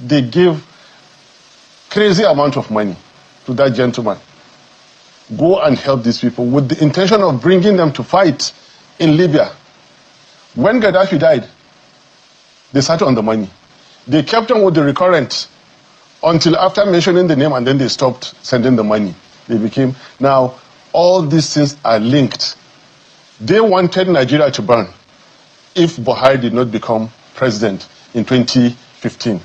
they gave crazy amount of money to that gentleman. Go and help these people with the intention of bringing them to fight in Libya. When Gaddafi died, they sat on the money. They kept on with the recurrent until after mentioning the name, and then they stopped sending the money. They became, now all these things are linked. They wanted Nigeria to burn if Buhari did not become president in 2015.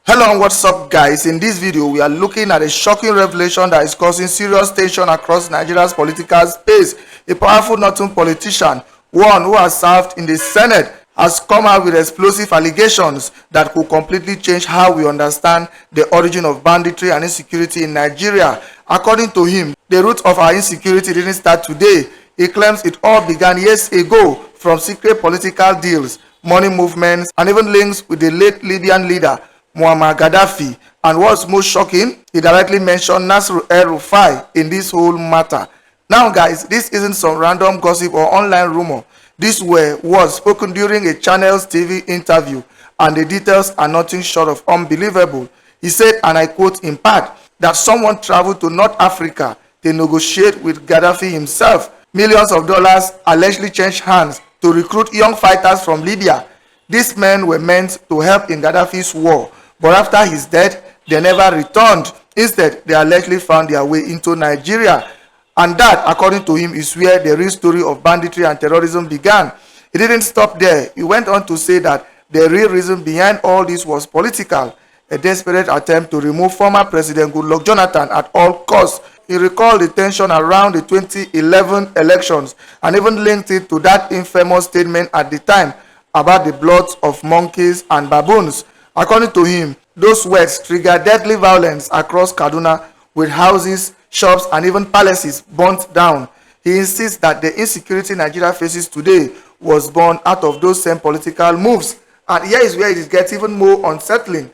Hello and what's up, guys? In this video we are looking at a shocking revelation that is causing serious tension across Nigeria's political space. A powerful northern politician, one who has served in the Senate, has come out with explosive allegations that could completely change how we understand the origin of banditry and insecurity in Nigeria. According to him, the root of our insecurity didn't start today. He claims it all began years ago from secret political deals, money movements, and even links with the late Libyan leader Gaddafi. And what's most shocking, he directly mentioned El-Rufai in this whole matter. Now guys, this isn't some random gossip or online rumor. This was spoken during a Channels TV interview, and the details are nothing short of unbelievable. He said, and I quote in part, that someone traveled to North Africa to negotiate with Gaddafi himself. Millions of dollars allegedly changed hands to recruit young fighters from Libya. These men were meant to help in Gaddafi's war, but after his death, they never returned. Instead, they allegedly found their way into Nigeria. And that, according to him, is where the real story of banditry and terrorism began. It didn't stop there. He went on to say that the real reason behind all this was political, a desperate attempt to remove former President Goodluck Jonathan at all costs. He recalled the tension around the 2011 elections and even linked it to that infamous statement at the time about the blood of monkeys and baboons. According to him, those words triggered deadly violence across Kaduna, with houses, shops, and even palaces burnt down. He insists that the insecurity Nigeria faces today was born out of those same political moves. And here is where it gets even more unsettling.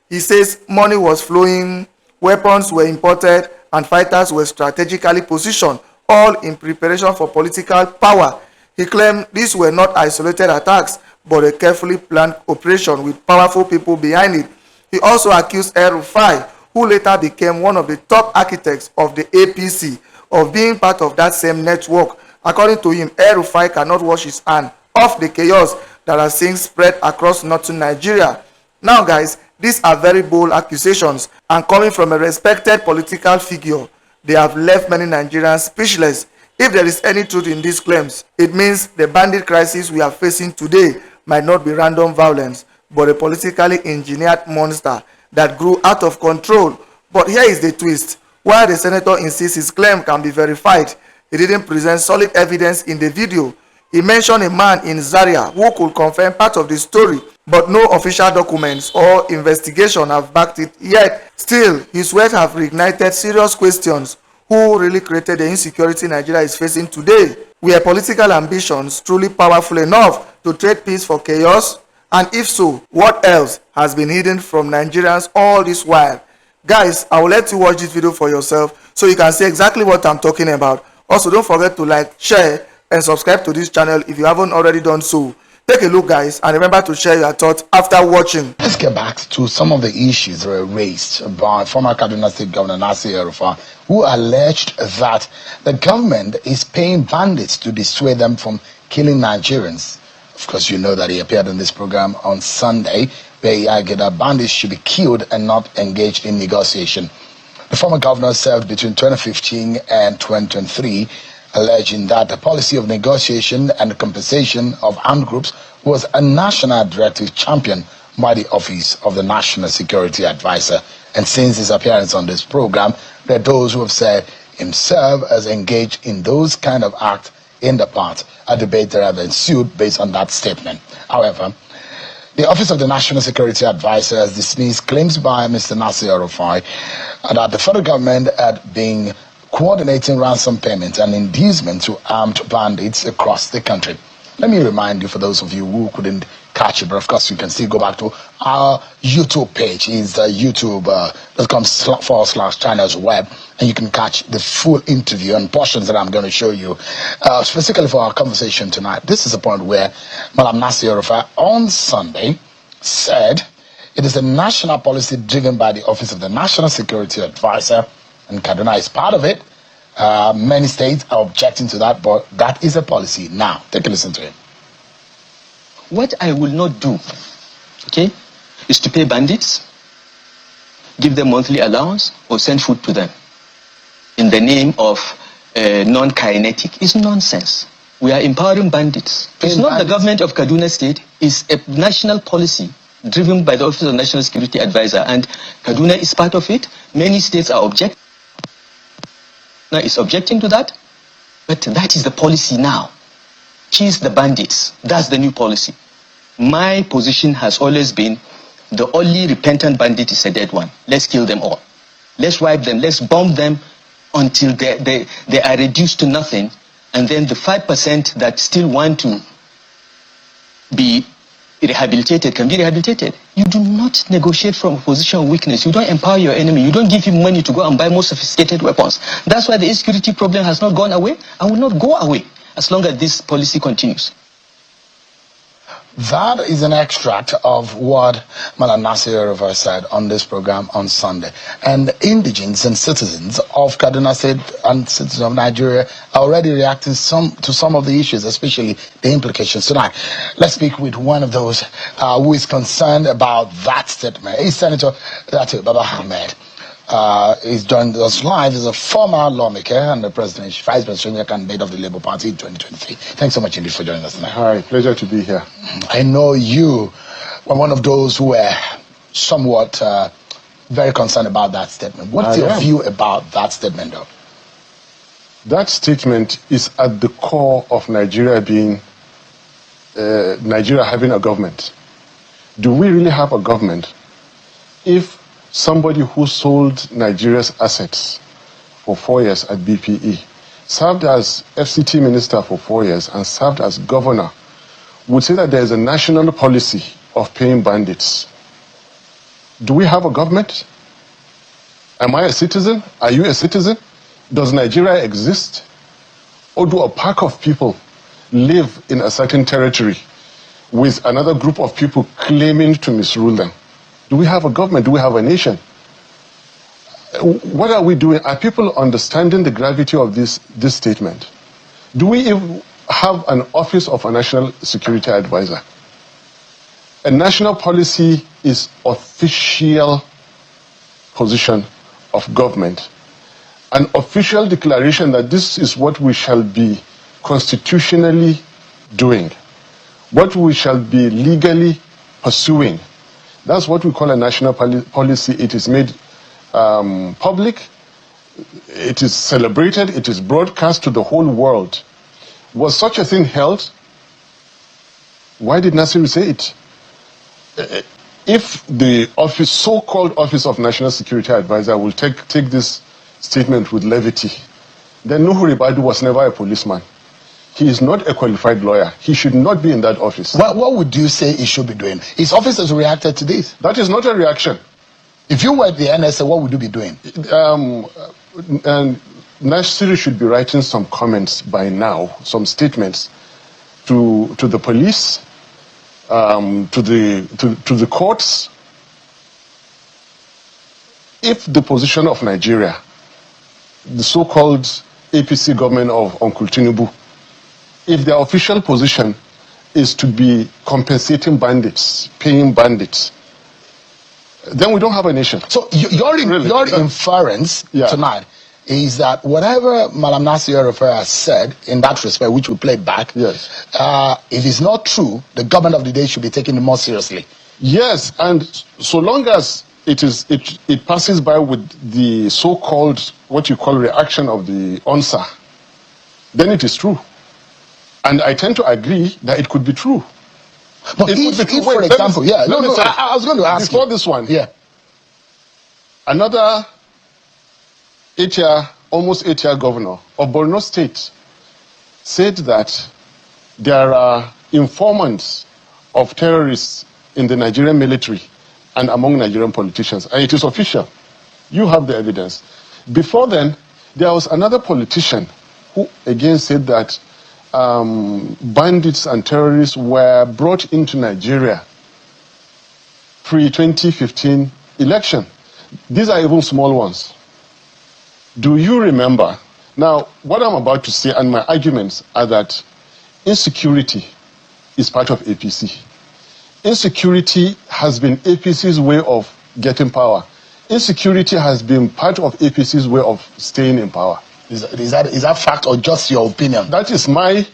He says money was flowing, weapons were imported, and fighters were strategically positioned, all in preparation for political power. He claimed these were not isolated attacks, but a carefully planned operation with powerful people behind it. He also accused El-Rufai, who later became one of the top architects of the APC, of being part of that same network. According to him, El-Rufai cannot wash his hand off the chaos that has since spread across northern Nigeria. Now guys, these are very bold accusations, and coming from a respected political figure, they have left many Nigerians speechless. If there is any truth in these claims, it means the bandit crisis we are facing today might not be random violence, but a politically engineered monster that grew out of control. But here is the twist. While the senator insists his claim can be verified, he didn't present solid evidence in the video. He mentioned a man in Zaria who could confirm part of the story, but no official documents or investigation have backed it yet. Still, his words have reignited serious questions. Who really created the insecurity Nigeria is facing today? Were political ambitions truly powerful enough to trade peace for chaos? And if so, what else has been hidden from Nigerians all this while? Guys, I will let you watch this video for yourself so you can see exactly what I'm talking about. Also, don't forget to like, share, and subscribe to this channel if you haven't already done so. Take a look, guys, and remember to share your thoughts after watching. Let's get back to some of the issues that were raised by former Kaduna State Governor El-Rufai, who alleged that the government is paying bandits to dissuade them from killing Nigerians. Of course, you know that he appeared on this program on Sunday, where he argued that bandits should be killed and not engaged in negotiation. The former governor served between 2015 and 2023, alleging that the policy of negotiation and compensation of armed groups was a national directive championed by the Office of the National Security Advisor. And since his appearance on this program, there are those who have said himself has engaged in those kind of acts in the past. A debate that have ensued based on that statement. However, the Office of the National Security Advisor has dismissed claims by Mr. El-Rufai that the federal government had been coordinating ransom payments and inducement to armed bandits across the country. Let me remind you, for those of you who couldn't catch it, but of course you can still go back to our YouTube page. It's youtube.com/channels web, and you can catch the full interview and portions that I'm going to show you specifically for our conversation tonight. This is the point where Madam El-Rufai on Sunday said It is a national policy driven by the Office of the National Security Advisor, and Kaduna is part of it. Many states are objecting to that, but that is a policy. Now, take a listen to it. What I will not do, okay, is to pay bandits, give them monthly allowance, or send food to them in the name of non-kinetic. It's nonsense. We are empowering bandits. It's not the government of Kaduna State. It's a national policy driven by the Office of National Security Advisor, and Kaduna is part of it. Many states are objecting to that, but that is the policy now. Chase the bandits. That's the new policy. My position has always been the only repentant bandit is a dead one. Let's kill them all. Let's wipe them. Let's bomb them until they are reduced to nothing. And then the 5% that still want to be rehabilitated can be rehabilitated. You do not negotiate from a position of weakness. You don't empower your enemy. You don't give him money to go and buy more sophisticated weapons. That's why the insecurity problem has not gone away and will not go away as long as this policy continues. That is an extract of what Malam Nasir El-Rufai said on this program on Sunday. And indigents and citizens of Kaduna State and citizens of Nigeria are already reacting to some of the issues, especially the implications tonight. Let's speak with one of those who is concerned about that statement. It's Senator Baba-Ahmed. He's joined us live. He's a former lawmaker and the vice presidential candidate of the Labour Party in 2023. Thanks so much indeed for joining us tonight. Hi, pleasure to be here. I know you were one of those who were somewhat very concerned about that statement. What's your view about that statement, though? That statement is at the core of Nigeria having a government. Do we really have a government if somebody who sold Nigeria's assets for 4 years at BPE, served as FCT minister for 4 years, and served as governor, would say that there is a national policy of paying bandits? Do we have a government? Am I a citizen? Are you a citizen? Does Nigeria exist? Or do a pack of people live in a certain territory with another group of people claiming to misrule them? Do we have a government? Do we have a nation? What are we doing? Are people understanding the gravity of this statement? Do we even have an office of a national security advisor? A national policy is official position of government. An official declaration that this is what we shall be constitutionally doing, what we shall be legally pursuing. That's what we call a national policy. It is made public, it is celebrated, it is broadcast to the whole world. Was such a thing held? Why did Nasir say it? If the office, so-called Office of National Security Advisor will take this statement with levity, then Nuhu Ribadu was never a policeman. He is not a qualified lawyer. He should not be in that office. What would you say he should be doing? His office has reacted to this. That is not a reaction. If you were the NSA, what would you be doing? And Nasir should be writing some comments by now, some statements to the police, to the courts. If the position of Nigeria, the so-called APC government of Uncle Tinubu, if their official position is to be compensating bandits, paying bandits, then we don't have a nation. So your inference tonight is that whatever Malam Nasir El-Rufai has said in that respect, which we played back, yes, if it's not true, the government of the day should be taken more seriously. Yes, and so long as it passes by with the so-called, what you call reaction of the answer, then it is true. And I tend to agree that it could be true. But if for example, I was going to ask before this one, another almost 8-year governor of Borno State said that there are informants of terrorists in the Nigerian military and among Nigerian politicians, and it is official. You have the evidence. Before then, there was another politician who again said that bandits and terrorists were brought into Nigeria pre-2015 election. These are even small ones. Do you remember? Now, what I'm about to say and my arguments are that insecurity is part of APC. Insecurity has been APC's way of getting power. Insecurity has been part of APC's way of staying in power. Is that fact or just your opinion? That is my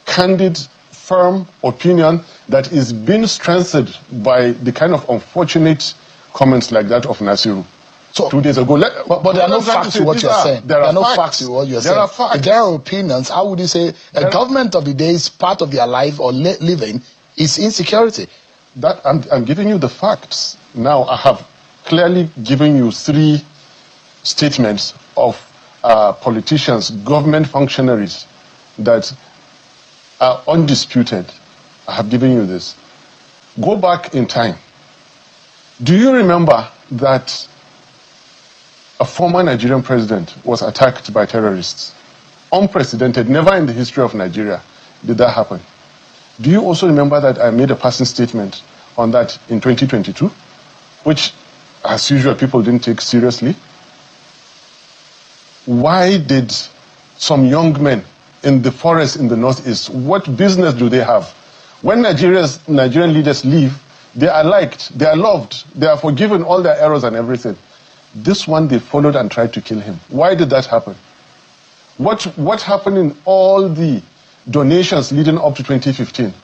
candid, firm opinion that is being strengthened by the kind of unfortunate comments like that of Nasiru. So, 2 days ago. But there are no facts to what you're saying. There are no facts to what you're saying. There are facts. If there are opinions, how would you say a government of the day is part of their life or living is insecurity? That I'm giving you the facts. Now, I have clearly given you 3 statements of politicians, government functionaries that are undisputed. I have given you this. Go back in time. Do you remember that a former Nigerian president was attacked by terrorists? Unprecedented, never in the history of Nigeria did that happen. Do you also remember that I made a passing statement on that in 2022, which, as usual, people didn't take seriously? Why did some young men in the forest in the northeast, what business do they have? When Nigerian leaders leave, they are liked, they are loved, they are forgiven all their errors and everything. This one, they followed and tried to kill him. Why did that happen? What happened in all the donations leading up to 2015?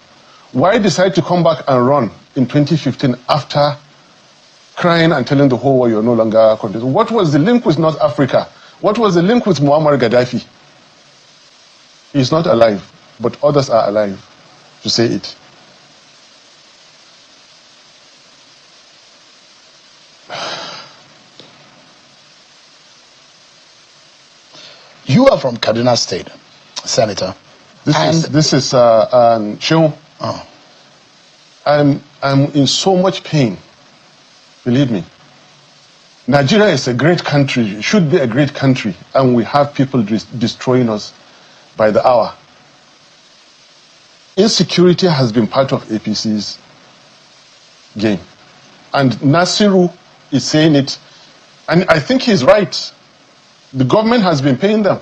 Why decide to come back and run in 2015 after crying and telling the whole world you're no longer contesting? What was the link with North Africa? What was the link with Muammar Gaddafi? He's not alive, but others are alive to say it. You are from Kaduna State, Senator. This is Shehu. Oh. I'm in so much pain. Believe me. Nigeria is a great country, should be a great country, and we have people destroying us by the hour. Insecurity has been part of APC's game. And Nasiru is saying it, and I think he's right. The government has been paying them.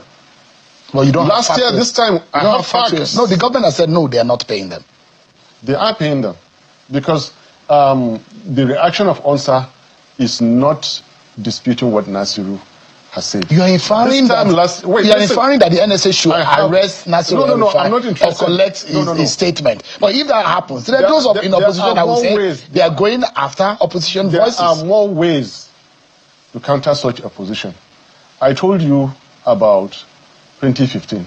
Well, you don't Last year, this time, I have facts. No, the government has said no, they are not paying them. They are paying them because the reaction of ONSA is not disputing what Nasiru has said. You are inferring that the NSA should arrest Nasiru No, I'm not interested. Or collect his statement. But if that happens, there are those in opposition that will say they are going after opposition voices. There are more ways to counter such a position. I told you about 2015.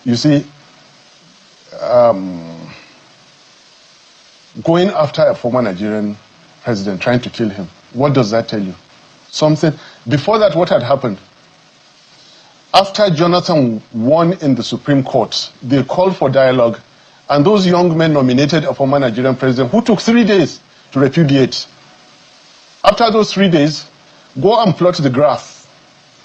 You see, going after a former Nigerian president, trying to kill him. What does that tell you? Something. Before that, what had happened? After Jonathan won in the Supreme Court, they called for dialogue, and those young men nominated a former Nigerian president who took 3 days to repudiate. After those 3 days, go and plot the graph.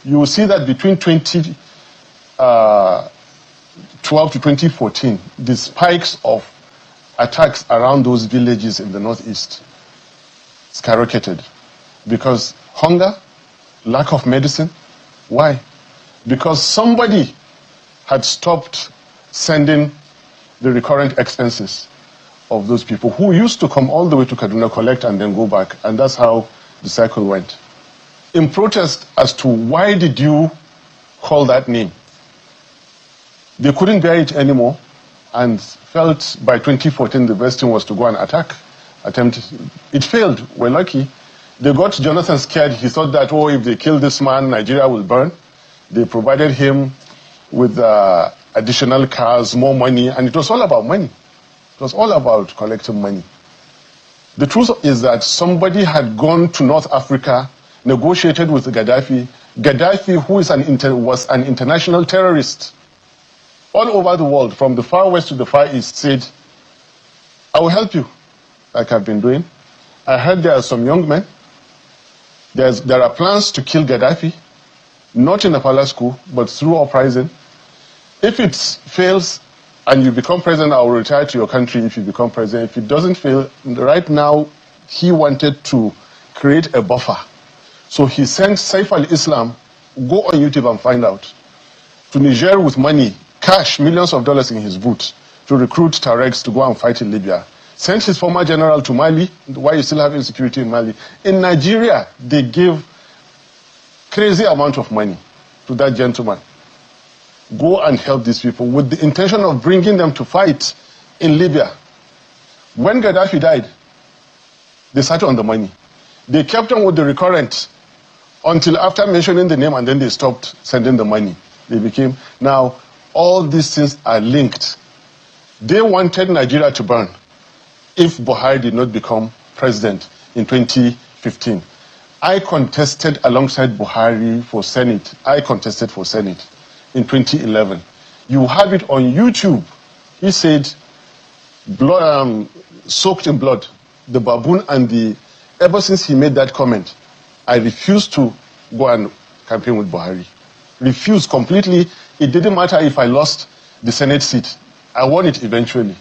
You will see that between 2012 to 2014, the spikes of attacks around those villages in the northeast skyrocketed because hunger, lack of medicine. Why? Because somebody had stopped sending the recurrent expenses of those people who used to come all the way to Kaduna, collect and then go back, and that's how the cycle went. In protest as to why did you call that name, they couldn't bear it anymore and felt by 2014 the best thing was to go and attempt. It failed. We're lucky. They got Jonathan scared. He thought that, if they kill this man, Nigeria will burn. They provided him with additional cars, more money, and it was all about money. It was all about collecting money. The truth is that somebody had gone to North Africa, negotiated with Gaddafi. Gaddafi, who was an international terrorist, all over the world, from the far west to the far east, said, I will help you, like I've been doing. I heard there are some young men. There are plans to kill Gaddafi, not in a palace coup, but through uprising. If it fails and you become president, I will retire to your country if you become president. If it doesn't fail, right now, he wanted to create a buffer. So he sent Saif al-Islam, go on YouTube and find out, to Niger with money, cash, millions of dollars in his boot, to recruit Tuaregs to go and fight in Libya. Sent his former general to Mali, why you still have insecurity in Mali. In Nigeria, they gave crazy amount of money to that gentleman. Go and help these people with the intention of bringing them to fight in Libya. When Gaddafi died, they sat on the money. They kept on with the recurrent until after mentioning the name, and then they stopped sending the money. They became, now all these things are linked. They wanted Nigeria to burn if Buhari did not become president in 2015. I contested alongside Buhari for Senate. I contested for Senate in 2011. You have it on YouTube. He said, blood, soaked in blood, the baboon and the... Ever since he made that comment, I refused to go and campaign with Buhari. Refused completely. It didn't matter if I lost the Senate seat. I won it eventually.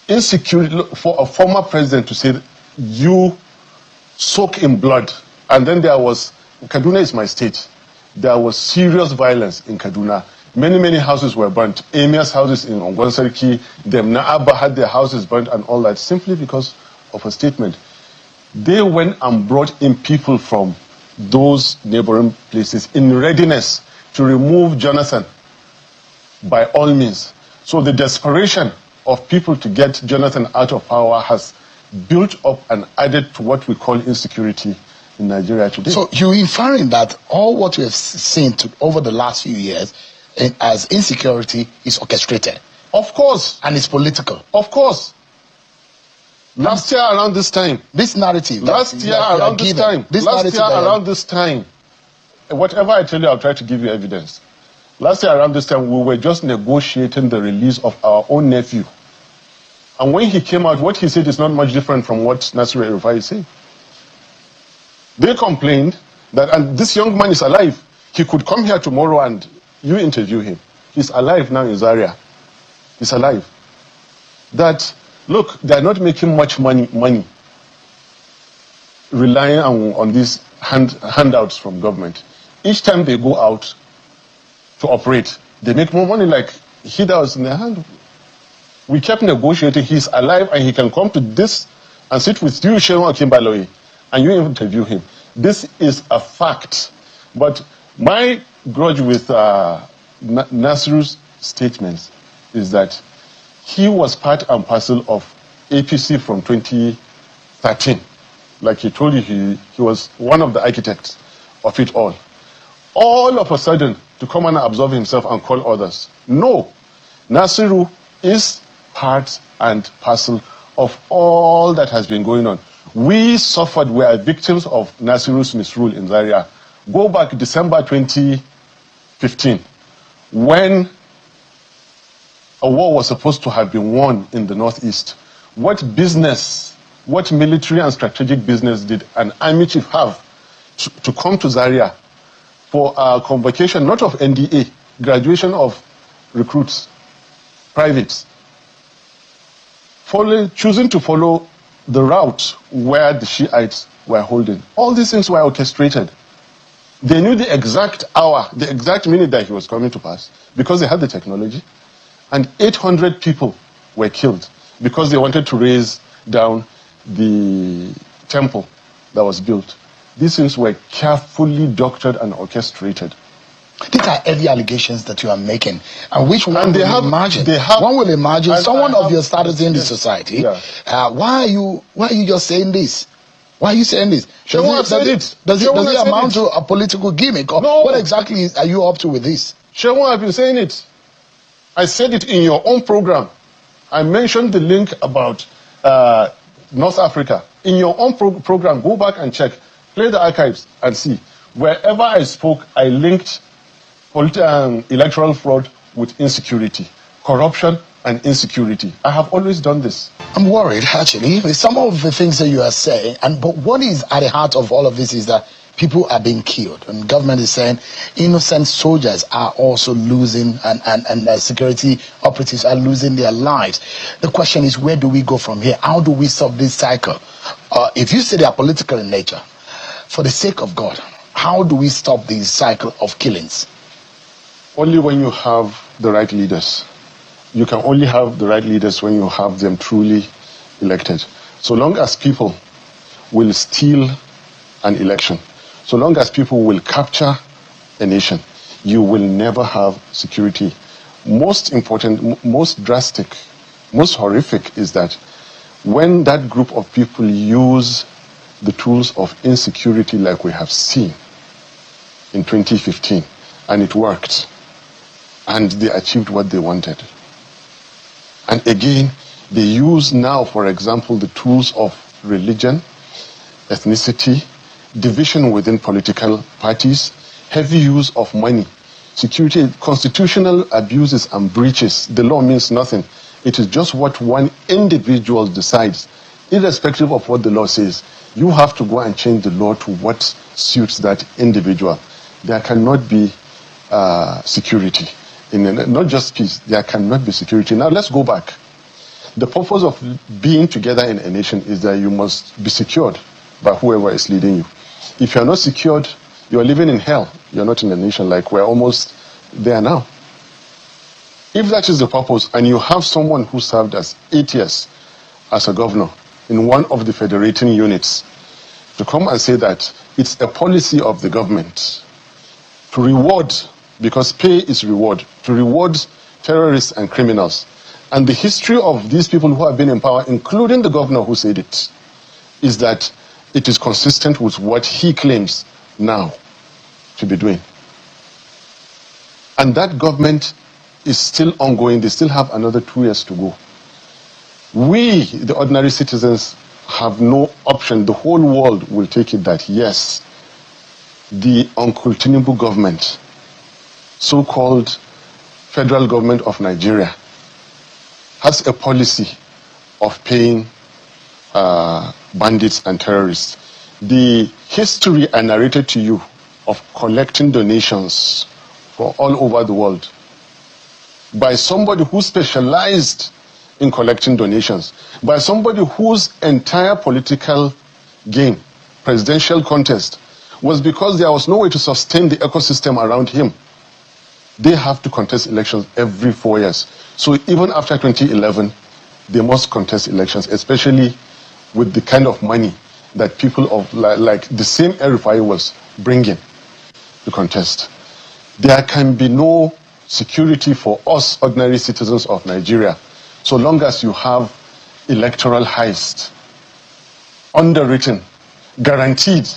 Insecurity for a former president to say, you soak in blood. And then there was, Kaduna is my state. There was serious violence in Kaduna. Many, many houses were burnt. Emir's houses in Ongwansarki, Demna Abba had their houses burnt and all that, simply because of a statement. They went and brought in people from those neighboring places in readiness to remove Jonathan by all means. So the desperation of people to get Jonathan out of power has built up and added to what we call insecurity in Nigeria today. So you're inferring that all what we have seen over the last few years as insecurity is orchestrated? Of course. And it's political? Of course. Last year around this time. This narrative. Last year around this time. Whatever I tell you, I'll try to give you evidence. Last year around this time, we were just negotiating the release of our own nephew. And when he came out, what he said is not much different from what Nasir El-Rufai is saying. They complained that, and this young man is alive. He could come here tomorrow and you interview him. He's alive now in Zaria. He's alive. That, look, they're not making much money relying on these handouts from government. Each time they go out to operate, they make more money, like he does in their hand. We kept negotiating. He's alive and he can come to this and sit with you, Shewan Kimbaloyi, and you interview him. This is a fact. But my grudge with Nasru's statements is that he was part and parcel of APC from 2013. Like he told you, he was one of the architects of it all. All of a sudden, to come and absolve himself and call others. No. Nasiru is part and parcel of all that has been going on. We suffered, we are victims of Nasiru's misrule in Zaria. Go back December 2015, when a war was supposed to have been won in the Northeast. What business, what military and strategic business did an army chief have to come to Zaria for a convocation, not of NDA, graduation of recruits, privates, choosing to follow the route where the Shiites were holding? All these things were orchestrated. They knew the exact hour, the exact minute that he was coming to pass, because they had the technology. And 800 people were killed because they wanted to raise down the temple that was built. These things were carefully doctored and orchestrated. These are heavy allegations that you are making, and which one will imagine? One will imagine someone of your status in the society. Yeah. Why are you just saying this? Why are you saying this? Does it amount to a political gimmick, or no? What exactly are you up to with this? Shewon, I've been saying it. I said it in your own program. I mentioned the link about North Africa. In your own program, go back and check. Play the archives and see. Wherever I spoke, I linked electoral fraud with insecurity, corruption and insecurity. I have always done this. I'm worried, actually, with some of the things that you are saying. But what is at the heart of all of this is that people are being killed, and government is saying innocent soldiers are also losing, and security operatives are losing their lives. The question is, where do we go from here? How do we stop this cycle? If you say they are political in nature, for the sake of God, how do we stop this cycle of killings? Only when you have the right leaders. You can only have the right leaders when you have them truly elected. So long as people will steal an election, so long as people will capture a nation, you will never have security. Most important, most drastic, most horrific is that when that group of people use the tools of insecurity like we have seen in 2015, and it worked, and they achieved what they wanted. And again, they use now, for example, the tools of religion, ethnicity, division within political parties, heavy use of money, security, constitutional abuses and breaches. The law means nothing. It is just what one individual decides, irrespective of what the law says. You have to go and change the law to what suits that individual. There cannot be security. Not just peace, there cannot be security. Now let's go back. The purpose of being together in a nation is that you must be secured by whoever is leading you. If you're not secured, you're living in hell. You're not in a nation, like we're almost there now. If that is the purpose, and you have someone who served as 8 years as a governor in one of the federating units, to come and say that it's a policy of the government to reward, because pay is reward, to reward terrorists and criminals. And the history of these people who have been in power, including the governor who said it, is that it is consistent with what he claims now to be doing. And that government is still ongoing. They still have another 2 years to go. We, the ordinary citizens, have no option. The whole world will take it that, yes, the Uncle Tinubu government, so-called federal government of Nigeria, has a policy of paying bandits and terrorists. The history I narrated to you of collecting donations from all over the world by somebody who specialized in collecting donations, by somebody whose entire political game, presidential contest, was because there was no way to sustain the ecosystem around him. They have to contest elections every 4 years. So even after 2011, they must contest elections, especially with the kind of money that people of like the same El-Rufai was bringing to contest. There can be no security for us ordinary citizens of Nigeria so long as you have electoral heist, underwritten, guaranteed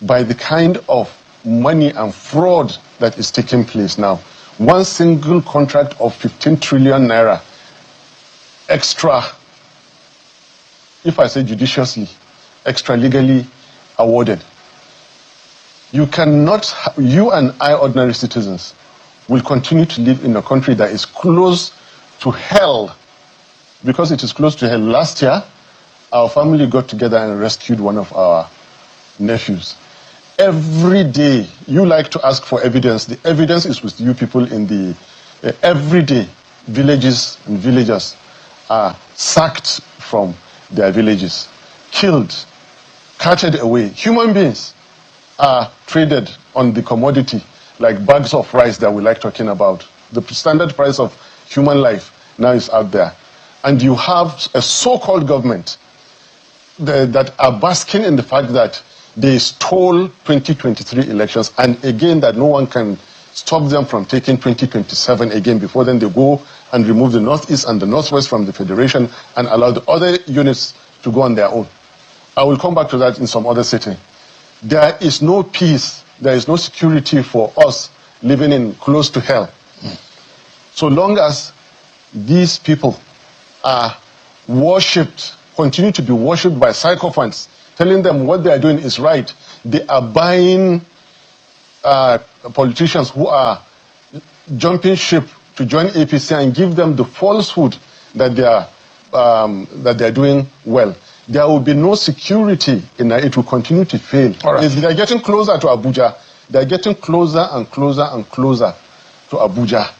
by the kind of money and fraud that is taking place now. One single contract of 15 trillion naira extra, if I say judiciously, extra legally awarded. You cannot, you and I ordinary citizens will continue to live in a country that is close to hell, because it is close to hell. Last year, our family got together and rescued one of our nephews. Every day, you like to ask for evidence. The evidence is with you people in the... every day, villages and villagers are sacked from their villages, killed, carted away. Human beings are traded on the commodity like bags of rice that we like talking about. The standard price of human life now is out there. And you have a so-called government that are basking in the fact that they stole 2023 elections, and again that no one can stop them from taking 2027 again. Before then they go and remove the Northeast and the Northwest from the Federation and allow the other units to go on their own. I will come back to that in some other setting. There is no peace, there is no security for us living in close to hell. So long as these people are worshipped, continue to be worshipped by sycophants, telling them what they are doing is right. They are buying politicians who are jumping ship to join APC and give them the falsehood that they are doing well. there will be no security in it. It will continue to fail. Right. They're getting closer to Abuja. They're getting closer and closer and closer to Abuja.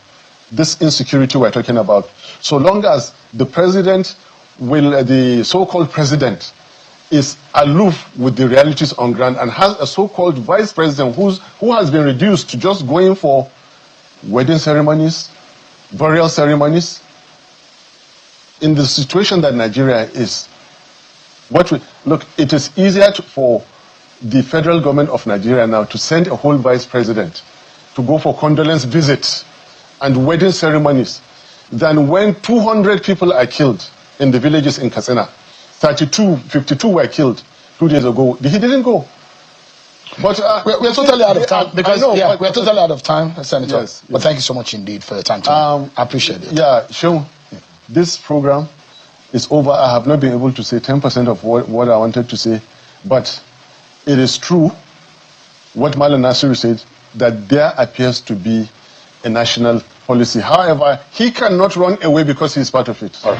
This insecurity we're talking about. So long as the president the so-called president is aloof with the realities on ground and has a so-called vice president who has been reduced to just going for wedding ceremonies, burial ceremonies, in the situation that Nigeria is, look, it is easier for the federal government of Nigeria now to send a whole vice president to go for condolence visits and wedding ceremonies than when 200 people are killed in the villages in Katsina. 52 were killed 2 days ago. He didn't go. But we're totally out of time because we're totally out of time, Senator. Yes, but thank you so much indeed for your time today. I appreciate it. Yeah, Seun, this program is over. I have not been able to say 10% of what I wanted to say, but it is true what Malam Nasiru said, that there appears to be a national policy. However, he cannot run away because he is part of it.